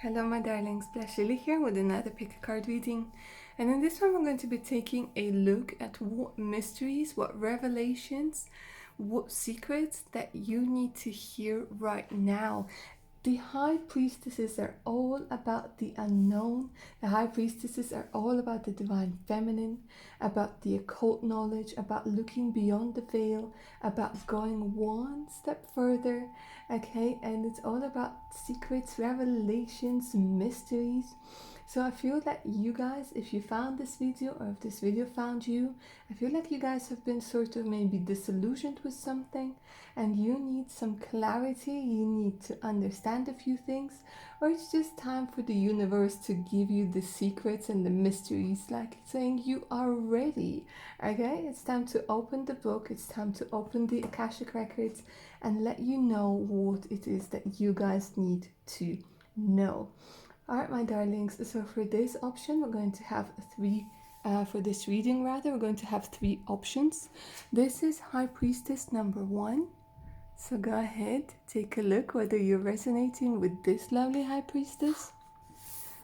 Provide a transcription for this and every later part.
Hello my darlings, Blushly here with another pick a card reading, and in this one we're going to be taking a look at what mysteries, what revelations, what secrets that you need to hear right now. The high priestesses are all about the unknown. The high priestesses are all about the divine feminine, about the occult knowledge, about looking beyond the veil, about going one step further, okay? And it's all about secrets, revelations, mysteries. So I feel that you guys, if you found this video or if this video found you, I feel like you guys have been sort of maybe disillusioned with something and you need some clarity, you need to understand a few things, or it's just time for the universe to give you the secrets and the mysteries, like it's saying you are ready, okay? It's time to open the book, it's time to open the Akashic Records and let you know what it is that you guys need to know. Alright my darlings, so for this option we're going to have for this reading rather, we're going to have three options. This is High Priestess number 1. So go ahead, take a look whether you're resonating with this lovely High Priestess.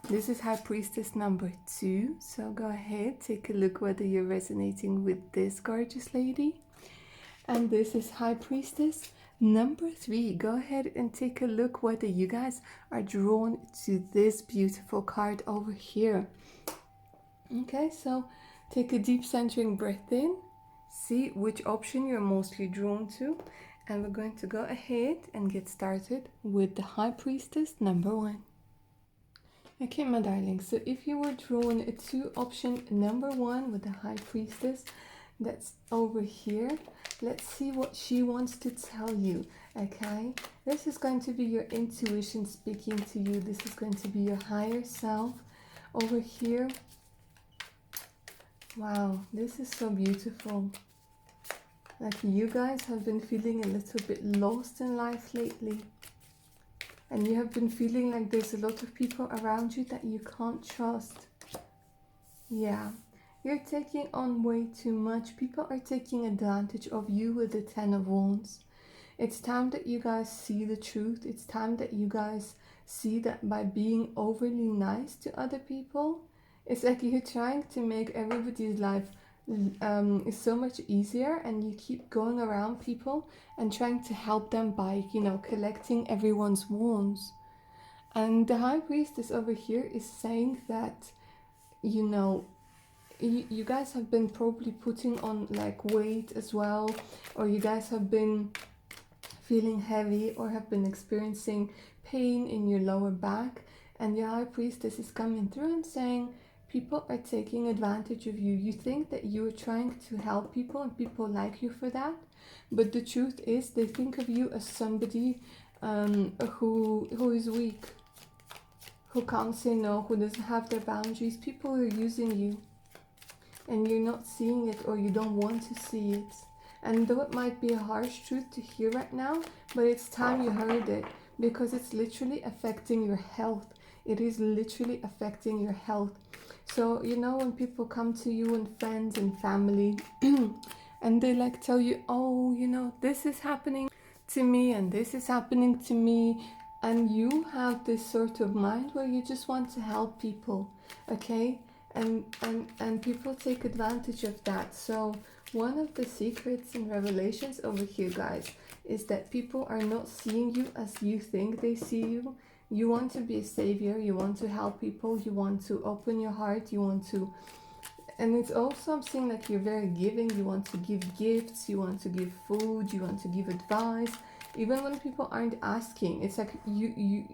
This is High Priestess number 2. So go ahead, take a look whether you're resonating with this gorgeous lady. And this is High Priestess number 3. Go ahead and take a look whether you guys are drawn to this beautiful card over here. Okay, so take a deep centering breath in. See which option you're mostly drawn to. And we're going to go ahead and get started with the High Priestess number 1. Okay, my darling, so if you were drawn to option number 1 with the High Priestess, that's over here. Let's see what she wants to tell you, okay? This is going to be your intuition speaking to you. This is going to be your higher self over here. Wow, this is so beautiful. Like you guys have been feeling a little bit lost in life lately. And you have been feeling like there's a lot of people around you that you can't trust. Yeah, you're taking on way too much. People are taking advantage of you with the 10 of Wands. It's time that you guys see the truth. It's time that you guys see that by being overly nice to other people, it's like you're trying to make everybody's life is so much easier, and you keep going around people and trying to help them by, you know, collecting everyone's wounds. And the High Priestess over here is saying that, you know, you guys have been probably putting on like weight as well, or you guys have been feeling heavy or have been experiencing pain in your lower back, and your High Priestess is coming through and saying people are taking advantage of you. You think that you're trying to help people and people like you for that, but the truth is they think of you as somebody who is weak, who can't say no, who doesn't have their boundaries. People are using you and you're not seeing it, or you don't want to see it. And though it might be a harsh truth to hear right now, but it's time you heard it, because it's literally affecting your health. It is literally affecting your health. So, you know, when people come to you and friends and family and they like tell you, oh, you know, this is happening to me and this is happening to me, and you have this sort of mind where you just want to help people, okay? And people take advantage of that. So one of the secrets and revelations over here, guys, is that people are not seeing you as you think they see you. You want to be a savior, you want to help people, you want to open your heart, you want to, and it's also, I'm seeing like you're very giving, you want to give gifts, you want to give food, you want to give advice, even when people aren't asking. It's like you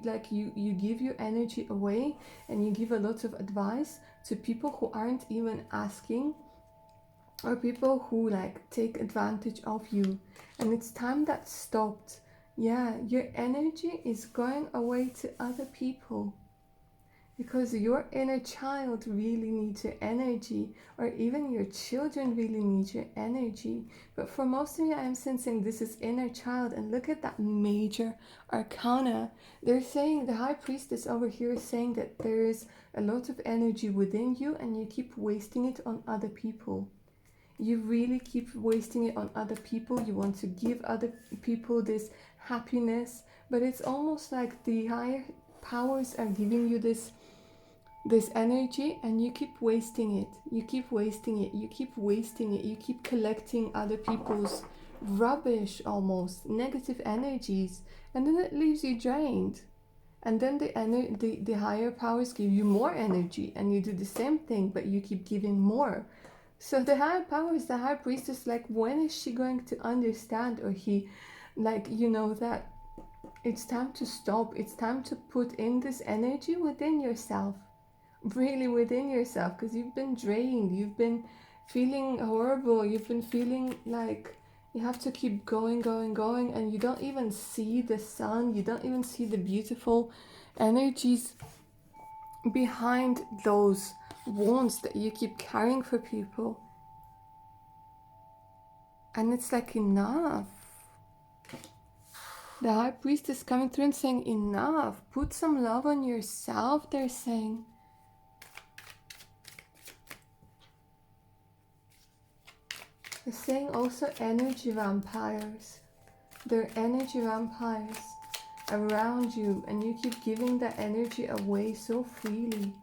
give your energy away and you give a lot of advice to people who aren't even asking, or people who like take advantage of you, and it's time that stopped. Yeah, your energy is going away to other people because your inner child really needs your energy, or even your children really need your energy. But for most of you, I'm sensing this is inner child. And look at that major arcana. They're saying, the High Priestess over here is saying that there is a lot of energy within you and you keep wasting it on other people. You really keep wasting it on other people. You want to give other people this happiness, but it's almost like the higher powers are giving you this energy, and you keep wasting it. You keep wasting it. You keep wasting it. You keep collecting other people's rubbish, almost negative energies, and then it leaves you drained. And then the higher powers give you more energy, and you do the same thing, but you keep giving more. So the higher powers, the high priestess, like, when is she going to understand, or he, like, you know, that it's time to stop. It's time to put in this energy within yourself, really within yourself, because you've been drained. You've been feeling horrible. You've been feeling like you have to keep going, and you don't even see the sun. You don't even see the beautiful energies behind those wounds that you keep carrying for people. And it's like, enough. The high priestess coming through and saying, enough. Put some love on yourself, they're saying. They're saying also energy vampires. There are energy vampires around you, and you keep giving that energy away so freely.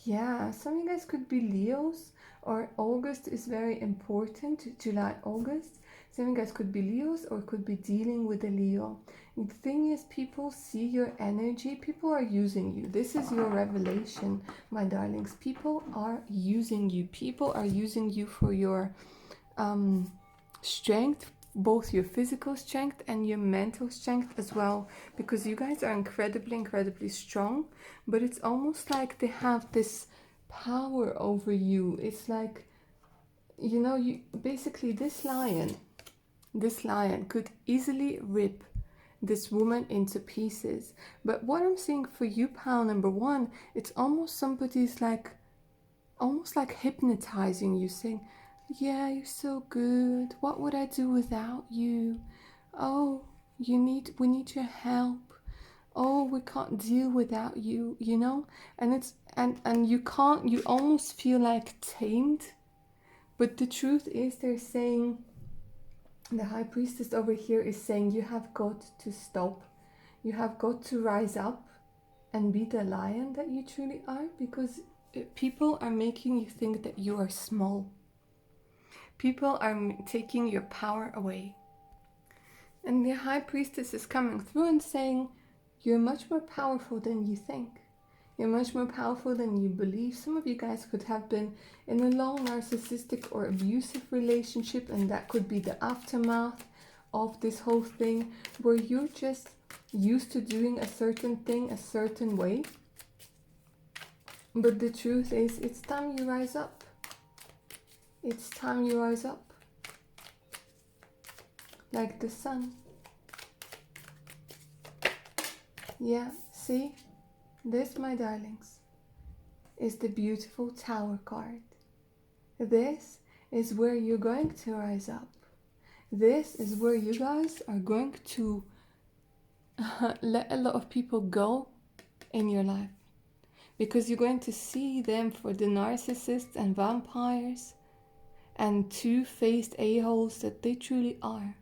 Yeah, some of you guys could be Leos, or August is very important, July, August. Some of you guys could be Leos, or could be dealing with a Leo. The thing is, people see your energy. People are using you. This is your revelation, my darlings. People are using you. People are using you for your strength, both your physical strength and your mental strength as well, because you guys are incredibly strong, but it's almost like they have this power over you. It's like, you know, you basically, this lion could easily rip this woman into pieces. But what I'm seeing for you, pal number one, it's almost somebody's like, almost like hypnotizing you, saying, yeah, you're so good. What would I do without you? Oh, we need your help. Oh, we can't deal without you, you know? And it's and you almost feel like tamed. But the truth is, they're saying, the high priestess over here is saying, you have got to stop. You have got to rise up and be the lion that you truly are, because people are making you think that you are small. People are taking your power away. And the high priestess is coming through and saying, you're much more powerful than you think. You're much more powerful than you believe. Some of you guys could have been in a long narcissistic or abusive relationship, and that could be the aftermath of this whole thing, where you're just used to doing a certain thing a certain way. But the truth is, it's time you rise up. It's time you rise up. Like the sun. Yeah, see? This, my darlings, is the beautiful Tower card. This is where you're going to rise up. This is where you guys are going to let a lot of people go in your life. Because you're going to see them for the narcissists and vampires and two-faced a-holes that they truly are.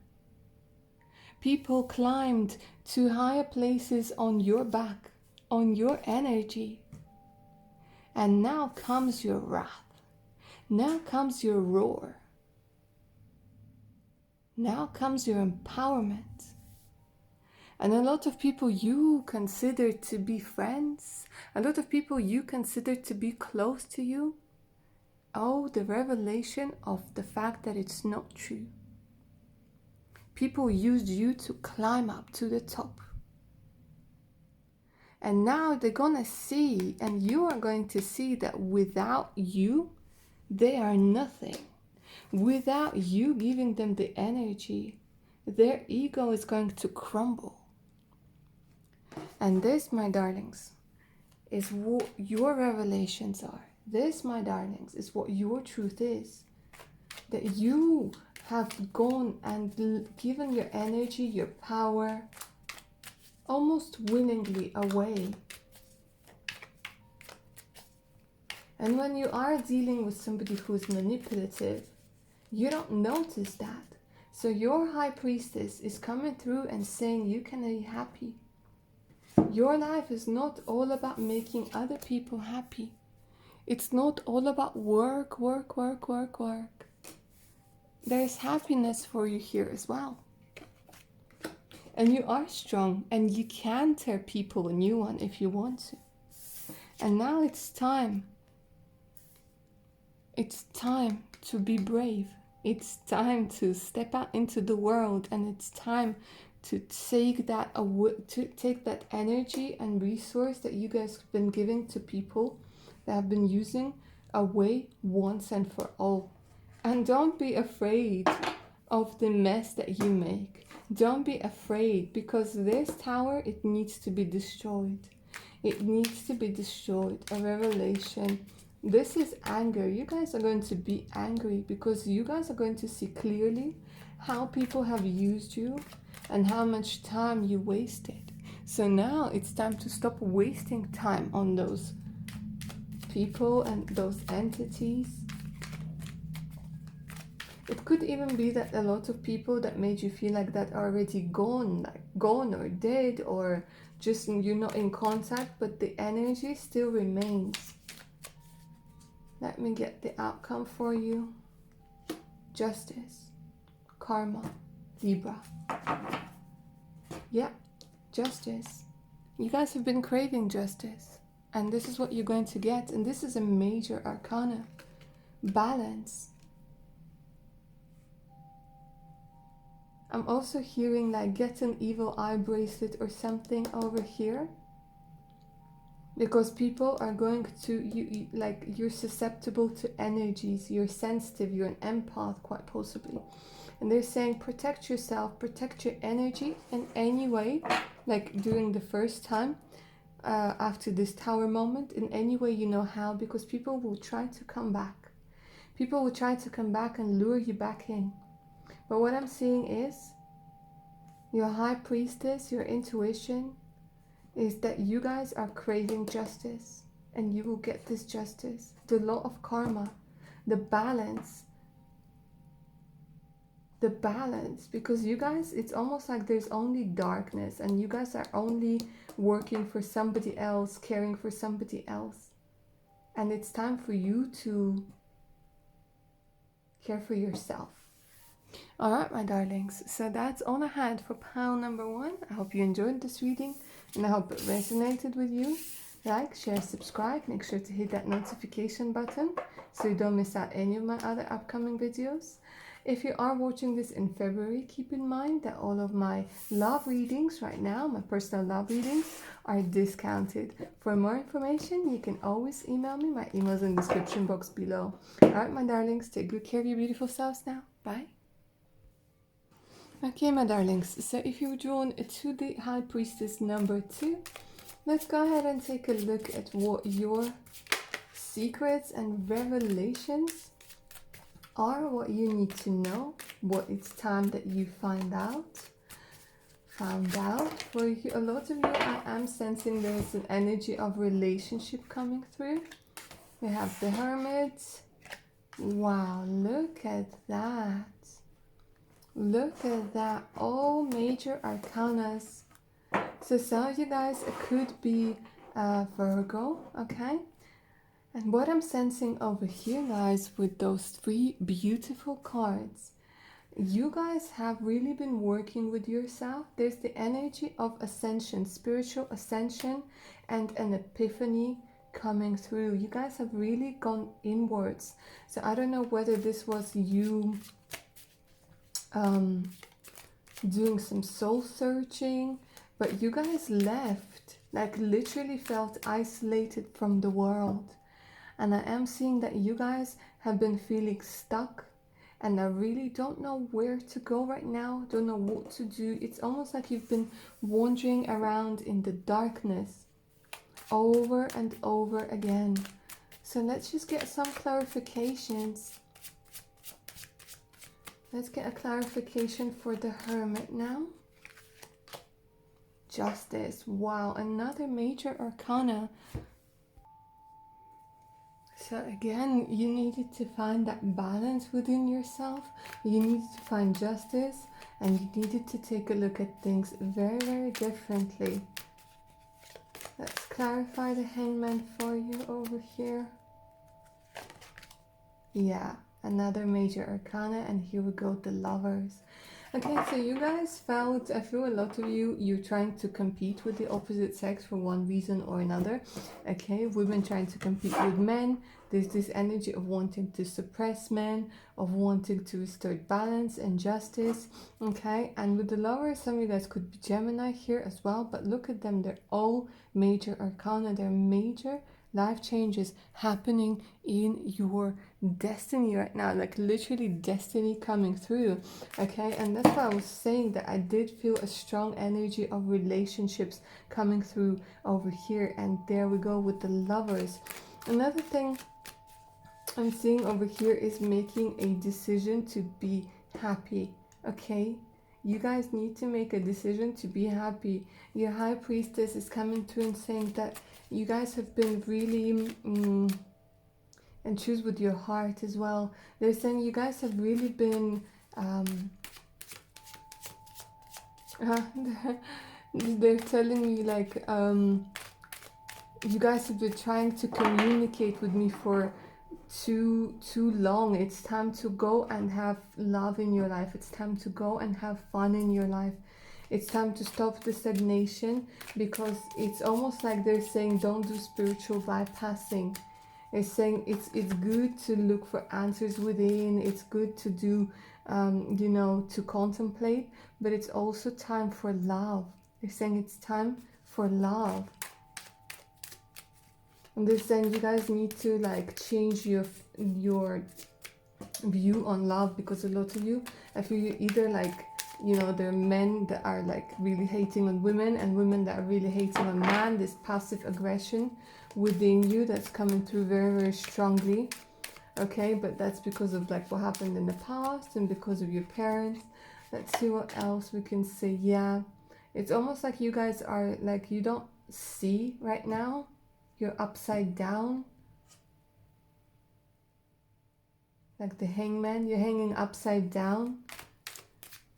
People climbed to higher places on your back, on your energy. And now comes your wrath. Now comes your roar. Now comes your empowerment. And a lot of people you consider to be friends, a lot of people you consider to be close to you, oh, the revelation of the fact that it's not true. People used you to climb up to the top. And now they're gonna see, and you are going to see, that without you, they are nothing. Without you giving them the energy, their ego is going to crumble. And this, my darlings, is what your revelations are. This, my darlings, is what your truth is. That you have gone and given your energy, your power, almost willingly away. And when you are dealing with somebody who's manipulative, you don't notice that. So your High Priestess is coming through and saying you can be happy. Your life is not all about making other people happy. It's not all about work, work, work, work, work. There's happiness for you here as well. And you are strong and you can tear people a new one if you want to. And now it's time. It's time to be brave. It's time to step out into the world, and it's time to take that energy and resource that you guys have been giving to people that have been using away once and for all. And don't be afraid of the mess that you make. Don't be afraid, because this tower, it needs to be destroyed. It needs to be destroyed. A revelation. This is anger. You guys are going to be angry because you guys are going to see clearly how people have used you and how much time you wasted. So now it's time to stop wasting time on those people and those entities. It could even be that a lot of people that made you feel like that are already gone, like gone or dead, or just you're not in contact, but the energy still remains. Let me get the outcome for you. Justice, karma, Libra. Yeah, justice. You guys have been craving justice, and this is what you're going to get. And this is a major arcana. Balance. I'm also hearing like get an evil eye bracelet or something over here. Because people are going to, like, you're susceptible to energies, you're sensitive, you're an empath quite possibly. And they're saying protect yourself, protect your energy in any way, like during the first time, after this tower moment, in any way you know how, because people will try to come back. People will try to come back and lure you back in. But what I'm seeing is, your High Priestess, your intuition, is that you guys are craving justice, and you will get this justice. The law of karma, the balance, because you guys, it's almost like there's only darkness, and you guys are only working for somebody else, caring for somebody else. And it's time for you to care for yourself. All right, my darlings, so that's all I had for pile number 1. I hope you enjoyed this reading, and I hope it resonated with you. Like, share, subscribe. Make sure to hit that notification button so you don't miss out any of my other upcoming videos. If you are watching this in February, keep in mind that all of my love readings right now, my personal love readings, are discounted. For more information, you can always email me. My email is in the description box below. All right, my darlings, take good care of your beautiful selves now. Bye. Okay, my darlings, so if you're drawn to the High Priestess number 2, let's go ahead and take a look at what your secrets and revelations are, what you need to know, what it's time that you found out. For you, a lot of you, I am sensing there's an energy of relationship coming through. We have the Hermit. Wow, look at that. Look at that, all major arcanas. So some of you guys, it could be Virgo, okay? And what I'm sensing over here, guys, with those 3 beautiful cards, you guys have really been working with yourself. There's the energy of ascension, spiritual ascension, and an epiphany coming through. You guys have really gone inwards. So I don't know whether this was you doing some soul searching, but you guys left, like literally felt isolated from the world. And I am seeing that you guys have been feeling stuck, and I really don't know where to go right now, don't know what to do. It's almost like you've been wandering around in the darkness over and over again. So let's just get some clarifications. Let's get a clarification for the Hermit now. Justice. Wow, another major arcana. So again, you needed to find that balance within yourself. You needed to find justice, and you needed to take a look at things very, very differently. Let's clarify the Hangman for you over here. Yeah, another major arcana, and here we go, the Lovers. Okay, so you guys felt, I feel a lot of you're trying to compete with the opposite sex for one reason or another. Okay, women trying to compete with men. There's this energy of wanting to suppress men, of wanting to restore balance and justice. Okay, and with the Lovers, some of you guys could be Gemini here as well, but look at them, they're all major arcana. They're major life changes happening in your destiny right now, like literally destiny coming through. Okay, and that's why I was saying that I did feel a strong energy of relationships coming through over here. And there we go with the Lovers. Another thing I'm seeing over here is making a decision to be happy. Okay, you guys need to make a decision to be happy. Your High Priestess is coming through and saying that you guys have been really and choose with your heart as well. They're saying you guys have really been they're telling me like you guys have been trying to communicate with me for too long. It's time to go and have love in your life. It's time to go and have fun in your life. It's time to stop the stagnation, because it's almost like they're saying don't do spiritual bypassing. They're saying it's good to look for answers within. It's good to do you know, to contemplate, but it's also time for love. They're saying it's time for love. And they're saying you guys need to like change your view on love, because a lot of you, I feel you either like, you know, there are men that are like really hating on women, and women that are really hating on man. This passive aggression within you that's coming through very, very strongly. Okay, but that's because of like what happened in the past and because of your parents. Let's see what else we can say. Yeah, it's almost like you guys are like, you don't see right now. You're upside down. Like the Hangman, you're hanging upside down.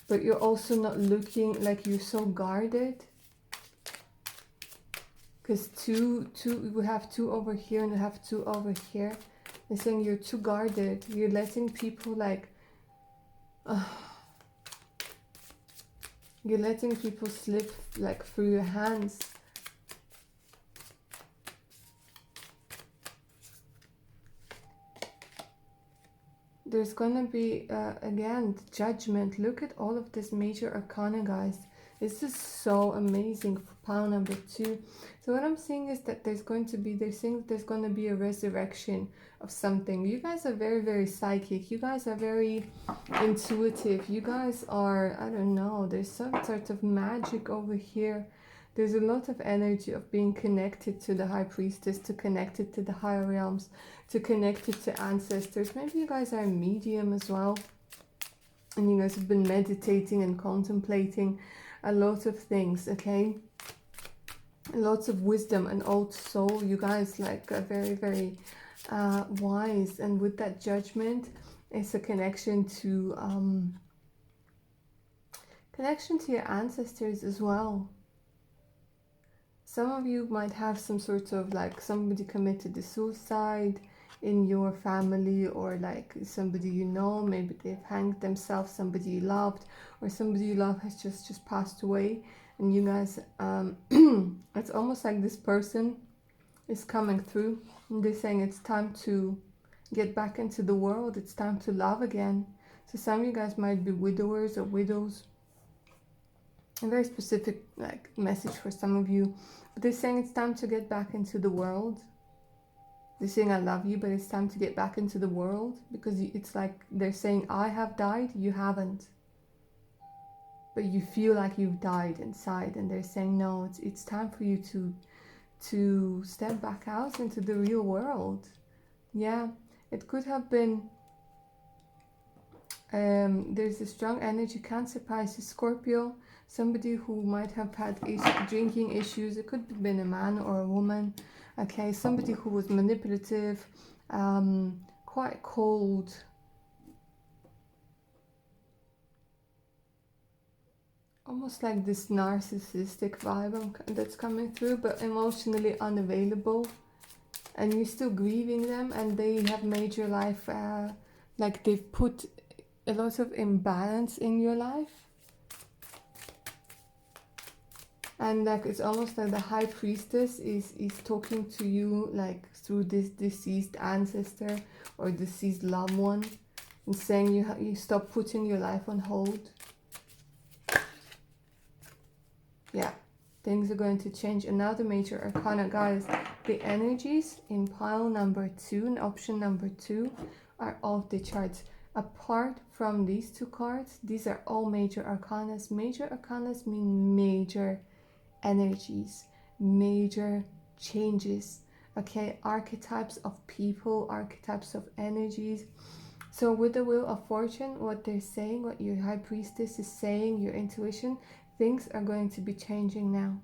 But you're also not looking, like you're so guarded. Because we have two over here and we have two over here. They're saying you're too guarded. You're letting people like... you're letting people slip like through your hands. There's gonna be, again, judgment. Look at all of this major arcana, guys. This is so amazing for pile number 2. So what I'm seeing is that there's going to be, they're saying there's going to be a resurrection of something. You guys are very, very psychic. You guys are very intuitive. You guys are, I don't know, there's some sort of magic over here. There's a lot of energy of being connected to the High Priestess, to connected to the higher realms, to connected to ancestors. Maybe you guys are a medium as well, and you guys have been meditating and contemplating a lot of things, okay? Lots of wisdom, an old soul. You guys like are very, very wise, and with that judgment, it's a connection to your ancestors as well. Some of you might have some sort of like somebody committed a suicide in your family, or like somebody you know, maybe they've hanged themselves, somebody you loved, or somebody you love has just passed away, and you guys it's almost like this person is coming through and they're saying it's time to get back into the world, it's time to love again. So some of you guys might be widowers or widows. A very specific like message for some of you, but they're saying it's time to get back into the world. They're saying I love you, but it's time to get back into the world, because it's like they're saying I have died, you haven't, but you feel like you've died inside, and they're saying no, it's time for you to step back out into the real world. Yeah, it could have been there's a strong energy, Cancer, Pisces, Scorpio. Somebody who might have had drinking issues. It could have been a man or a woman. Okay, somebody who was manipulative, quite cold, almost like this narcissistic vibe that's coming through, but emotionally unavailable, and you're still grieving them, and they have made your life like they've put a lot of imbalance in your life. And like it's almost like the High Priestess is talking to you like through this deceased ancestor or deceased loved one, and saying you stop putting your life on hold. Yeah, things are going to change. Another major arcana, guys, the energies in pile number 2 and option number 2 are off the charts. Apart from these two cards, these are all major arcanas. Major arcanas mean major energies, major changes, okay, archetypes of people, archetypes of energies. So with the Wheel of Fortune, what they're saying, what your High Priestess is saying, your intuition, things are going to be changing now.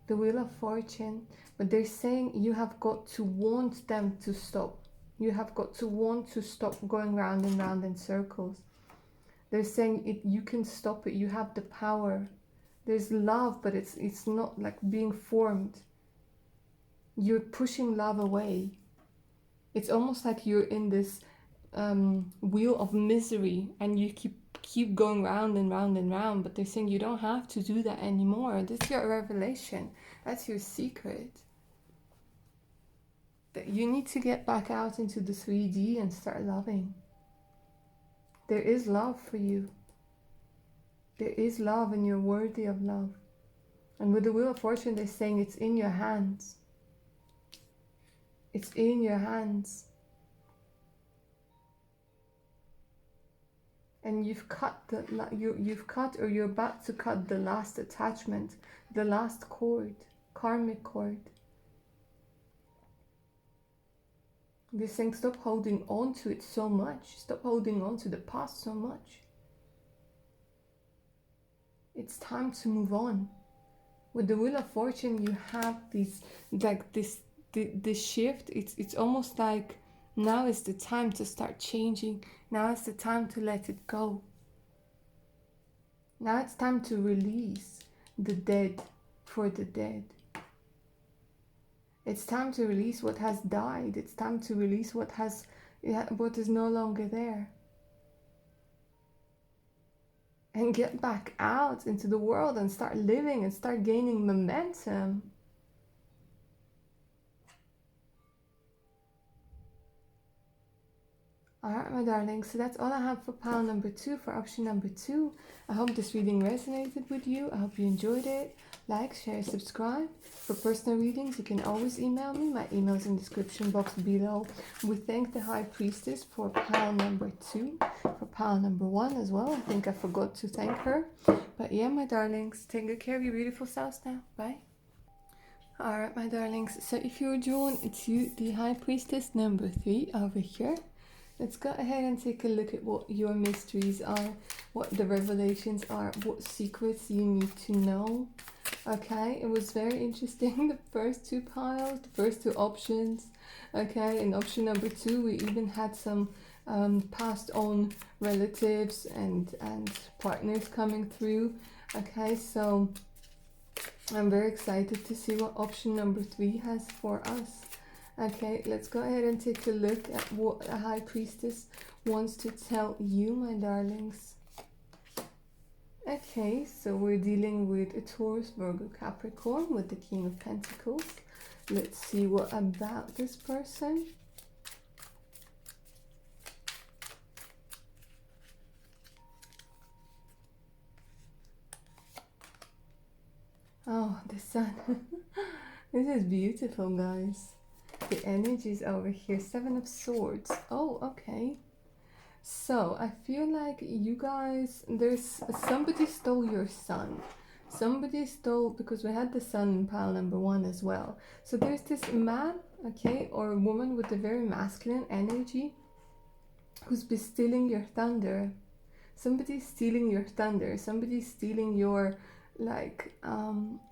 The Wheel of Fortune, but they're saying you have got to want them to stop. You have got to want to stop going round and round in circles. They're saying you can stop it, you have the power. There's love, but it's not like being formed. You're pushing love away. It's almost like you're in this wheel of misery, and you keep going round and round and round, but they're saying you don't have to do that anymore. That's your revelation. That's your secret. That you need to get back out into the 3D and start loving. There is love for you. There is love, and you're worthy of love. And with the Wheel of Fortune, they're saying it's in your hands. It's in your hands. And you've cut or you're about to cut the last attachment, the last cord, karmic cord. They're saying stop holding on to it so much. Stop holding on to the past so much. It's time to move on. With the Wheel of Fortune, you have this shift. It's almost like now is the time to start changing. Now is the time to let it go. Now it's time to release the dead for the dead. It's time to release what has died. It's time to release what is no longer there. And get back out into the world and start living and start gaining momentum. Alright, my darlings, so that's all I have for pile number 2, for option number 2. I hope this reading resonated with you. I hope you enjoyed it. Like, share, subscribe. For personal readings, you can always email me. My email is in the description box below. We thank the High Priestess for pile number 2, for pile number 1 as well. I think I forgot to thank her. But yeah, my darlings, take good care of your beautiful selves now. Bye. Alright, my darlings, so if you're drawn to the High Priestess number 3 over here, let's go ahead and take a look at what your mysteries are, what the revelations are, what secrets you need to know. Okay, it was very interesting, the first 2 piles, the first 2 options. Okay, in option number 2, we even had some passed on relatives and partners coming through. Okay, so I'm very excited to see what option number 3 has for us. Okay, let's go ahead and take a look at what a High Priestess wants to tell you, my darlings. Okay, so we're dealing with a Taurus, Virgo, Capricorn with the King of Pentacles. Let's see what about this person. Oh, the Sun. This is beautiful, guys. The energies over here, 7 of Swords. Oh, okay. So I feel like you guys, there's somebody stole your sun. Somebody stole, because we had the Sun in pile number 1 as well. So there's this man, okay, or a woman with a very masculine energy who's been stealing your thunder. Somebody's stealing your thunder. Somebody's stealing your, like,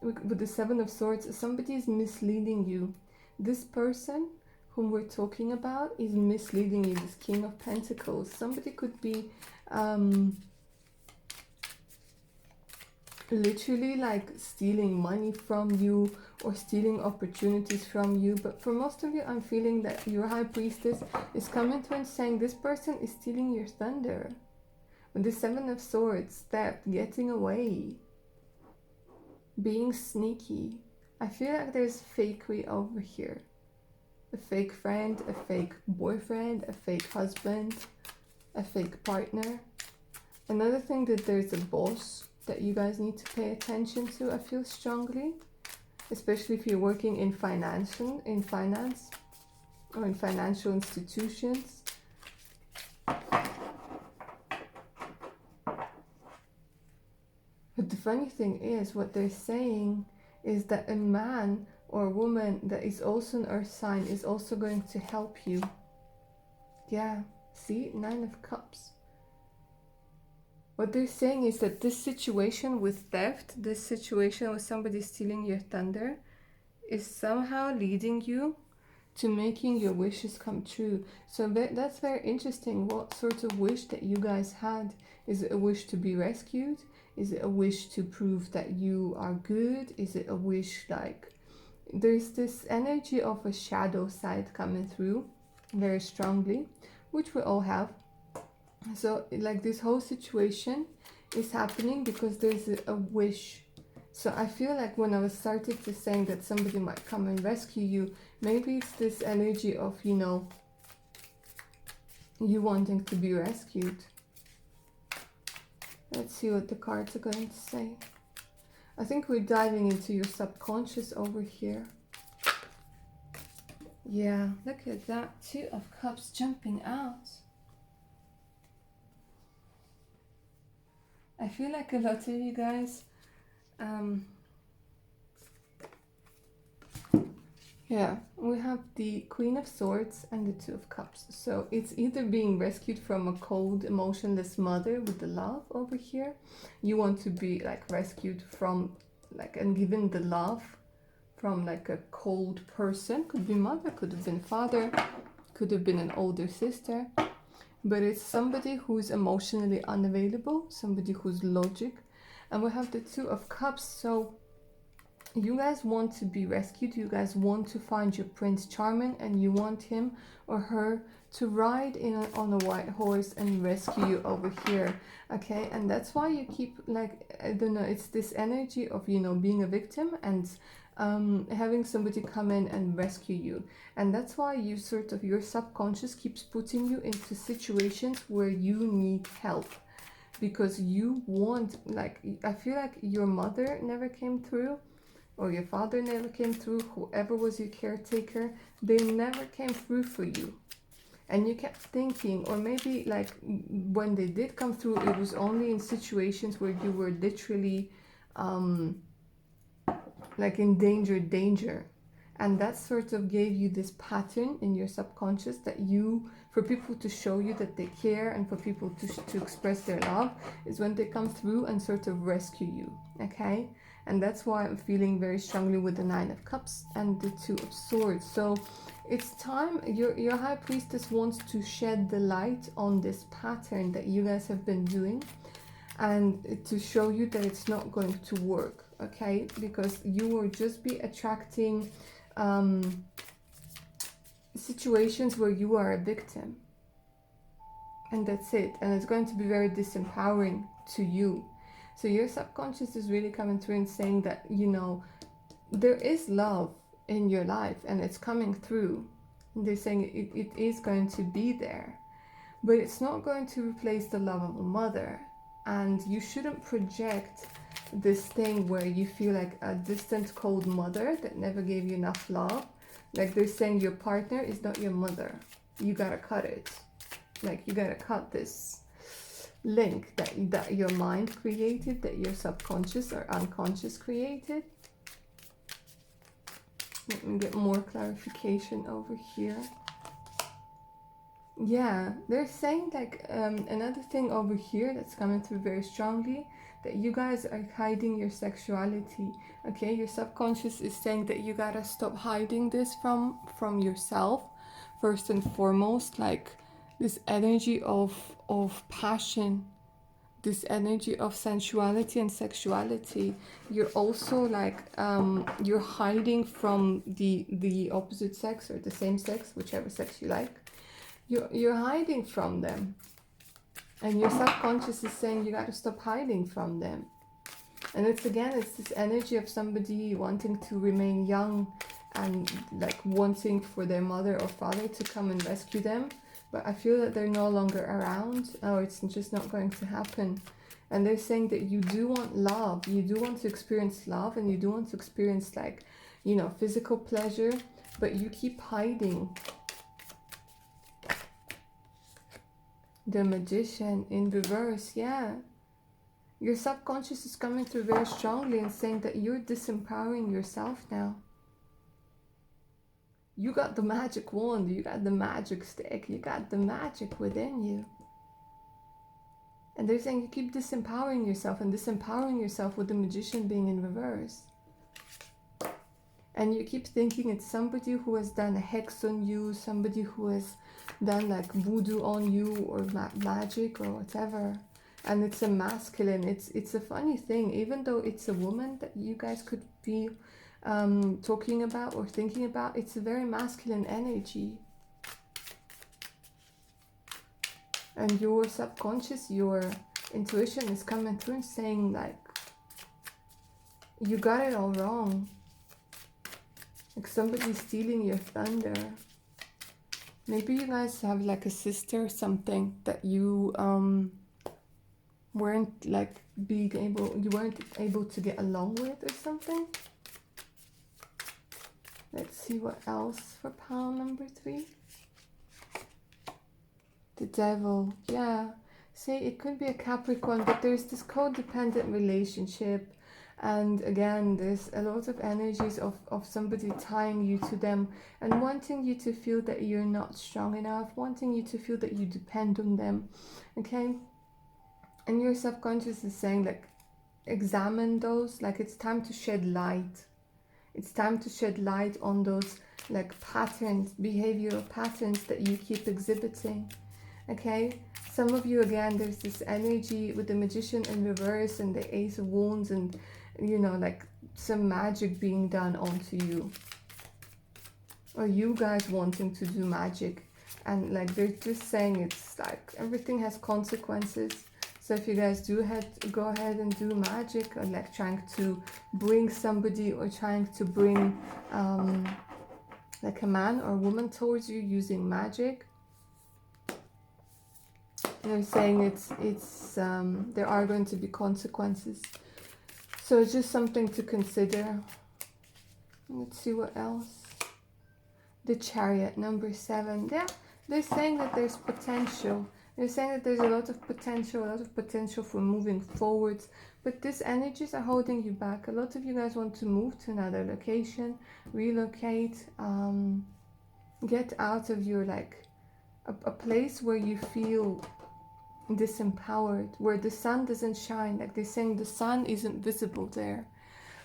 with the 7 of Swords, somebody's misleading you. This person whom we're talking about is misleading you, this King of Pentacles. Somebody could be literally like stealing money from you or stealing opportunities from you. But for most of you, I'm feeling that your High Priestess is coming through and saying this person is stealing your thunder. With the Seven of Swords, theft, getting away, being sneaky. I feel like there's fakery over here. A fake friend, a fake boyfriend, a fake husband, a fake partner. Another thing, that there's a boss that you guys need to pay attention to, I feel strongly. Especially if you're working in finance or in financial institutions. But the funny thing is, what they're saying is that a man or a woman that is also an earth sign is also going to help you. Yeah, see, 9 of Cups. What they're saying is that this situation with theft, this situation with somebody stealing your thunder, is somehow leading you to making your wishes come true. So that's very interesting. What sort of wish that you guys had? Is it a wish to be rescued? Is it a wish to prove that you are good? Is it a wish like... There's this energy of a shadow side coming through very strongly, which we all have. So like this whole situation is happening because there's a wish. So I feel like when I was started to saying that somebody might come and rescue you, maybe it's this energy of, you know, you wanting to be rescued. Let's see what the cards are going to say. I think we're diving into your subconscious over here. Yeah, look at that. 2 of Cups jumping out. I feel like a lot of you guys, yeah, we have the Queen of Swords and the 2 of Cups. So it's either being rescued from a cold, emotionless mother with the love over here. You want to be like rescued from like and given the love from like a cold person. Could be mother, could have been father, could have been an older sister. But it's somebody who's emotionally unavailable, somebody who's logic. And we have the 2 of Cups. So you guys want to be rescued. You guys want to find your Prince Charming, and you want him or her to ride on a white horse and rescue you over here. Okay, and that's why you keep like, I don't know, it's this energy of, you know, being a victim and having somebody come in and rescue you. And that's why you sort of, your subconscious keeps putting you into situations where you need help, because you want, like, I feel like your mother never came through, or your father never came through, whoever was your caretaker, they never came through for you. And you kept thinking, or maybe like when they did come through, it was only in situations where you were literally like in danger. And that sort of gave you this pattern in your subconscious that you, for people to show you that they care and for people to express their love, is when they come through and sort of rescue you, okay? And that's why I'm feeling very strongly with the 9 of Cups and the 2 of Swords. So it's time, your High Priestess wants to shed the light on this pattern that you guys have been doing, and to show you that it's not going to work, okay? Because you will just be attracting situations where you are a victim, and that's it. And it's going to be very disempowering to you. So your subconscious is really coming through and saying that, you know, there is love in your life and it's coming through. And they're saying it is going to be there, but it's not going to replace the love of a mother. And you shouldn't project this thing where you feel like a distant, cold mother that never gave you enough love. Like they're saying your partner is not your mother. You gotta cut it. Like you gotta cut this link that your mind created, that your subconscious or unconscious created. Let me get more clarification over here. Yeah, they're saying like another thing over here that's coming through very strongly, that you guys are hiding your sexuality. Okay, your subconscious is saying that you gotta stop hiding this from yourself, first and foremost, like this energy of passion, this energy of sensuality and sexuality. You're also like you're hiding from the opposite sex or the same sex, whichever sex you like. You're hiding from them, and your subconscious is saying you got to stop hiding from them. And it's this energy of somebody wanting to remain young and like wanting for their mother or father to come and rescue them, but I feel that they're no longer around, or it's just not going to happen. And they're saying that you do want love, you do want to experience love, and you do want to experience like, you know, physical pleasure, but you keep hiding. The Magician in reverse, yeah. Your subconscious is coming through very strongly and saying that you're disempowering yourself now. You got the magic wand, you got the magic stick, you got the magic within you. And they're saying you keep disempowering yourself, and disempowering yourself with the Magician being in reverse. And you keep thinking it's somebody who has done a hex on you, somebody who has done like voodoo on you, or magic or whatever. And it's a masculine. It's a funny thing, even though it's a woman that you guys could be talking about or thinking about, it's a very masculine energy. And your subconscious, your intuition is coming through and saying like, you got it all wrong. Like somebody's stealing your thunder. Maybe you guys have like a sister or something that you weren't able to get along with or something. Let's see what else for pile number 3. The Devil, yeah. See, it could be a Capricorn, but there's this codependent relationship. And again, there's a lot of energies of somebody tying you to them and wanting you to feel that you're not strong enough, wanting you to feel that you depend on them, okay? And your subconscious is saying like, examine those, like it's time to shed light. It's time to shed light on those like patterns, behavioral patterns that you keep exhibiting, okay? Some of you, again, there's this energy with the Magician in reverse and the Ace of Wands, and you know, like some magic being done onto you, or you guys wanting to do magic. And like they're just saying it's like everything has consequences. So if you guys do go ahead and do magic, or like trying to bring somebody, or trying to bring like a man or woman towards you using magic, they're saying it's there are going to be consequences. So it's just something to consider. Let's see what else. The Chariot, number 7. Yeah, they're saying that there's potential. They're saying that there's a lot of potential for moving forwards. But these energies are holding you back. A lot of you guys want to move to another location, relocate, get out of your like a place where you feel disempowered, where the sun doesn't shine. Like they're saying the sun isn't visible there.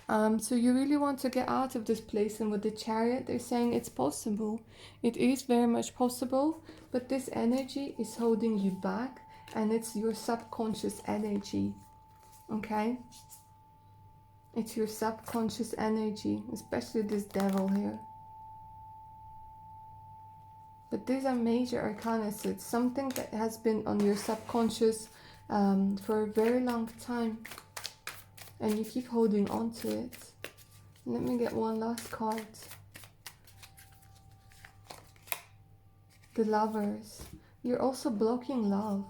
So you really want to get out of this place. And with the Chariot, they're saying it's possible. It is very much possible, but this energy is holding you back, and it's your subconscious energy, okay? It's your subconscious energy, especially this Devil here. But these are major arcana, so it's something that has been on your subconscious for a very long time, and you keep holding on to it. Let me get one last card. The Lovers. You're also blocking love.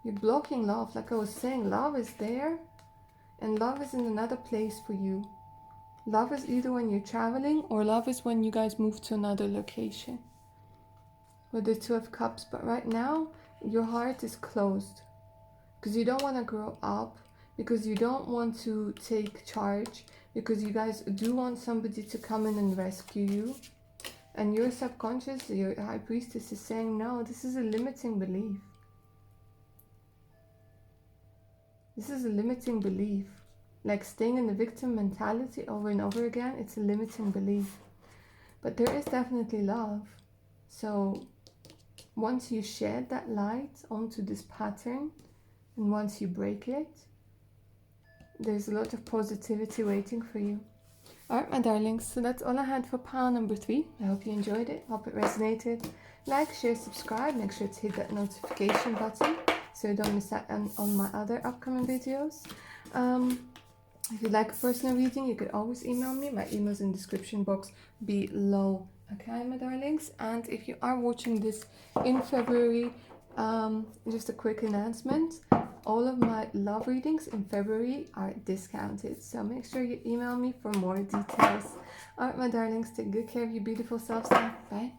You're blocking love. Like I was saying, love is there, and love is in another place for you. Love is either when you're traveling, or love is when you guys move to another location. With the Two of Cups, but right now your heart is closed because you don't want to grow up, because you don't want to take charge, because you guys do want somebody to come in and rescue you. And your subconscious, your High Priestess, is saying no, this is a limiting belief. This is a limiting belief. Like staying in the victim mentality over and over again, it's a limiting belief. But there is definitely love. So once you shed that light onto this pattern, and once you break it, there's a lot of positivity waiting for you. Alright, my darlings, so that's all I had for pile number 3. I hope you enjoyed it, hope it resonated. Like, share, subscribe, make sure to hit that notification button so you don't miss out on my other upcoming videos. If you'd like a personal reading, you could always email me. My email's in the description box below. Okay, my darlings, and if you are watching this in February, just a quick announcement. All of my love readings in February are discounted, so make sure you email me for more details. Alright, my darlings, take good care of your beautiful selves now. Bye.